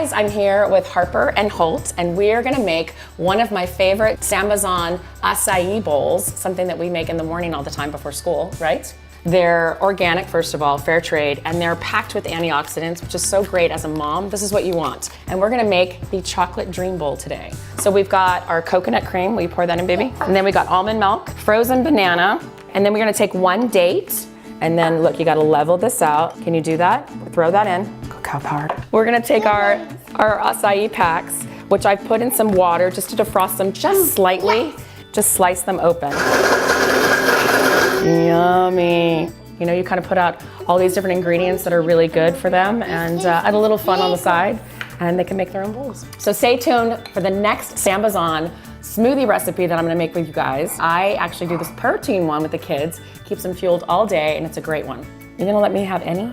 guys, I'm here with Harper and Holt, and we're gonna make one of my favorite Sambazon Açaí Bowls, something that we make in the morning all the time before school, right? They're organic, first of all, fair trade, and they're packed with antioxidants, which is so great as a mom. This is what you want. And we're gonna make the Chocolate Dream Bowl today. So we've got our coconut cream. Will you pour that in, baby? And then we got almond milk, frozen banana, and then we're gonna take 1 date, and then look, you gotta level this out. Can you do that? Throw that in, cacao powder. We're gonna take our acai packs, which I've put in some water just to defrost them just slightly. Just slice them open. Yummy. You know, you kind of put out all these different ingredients that are really good for them and add a little fun on the side, and they can make their own bowls. So stay tuned for the next Sambazon smoothie recipe that I'm gonna make with you guys. I actually do this protein one with the kids, keeps them fueled all day, and it's a great one. You're gonna let me have any?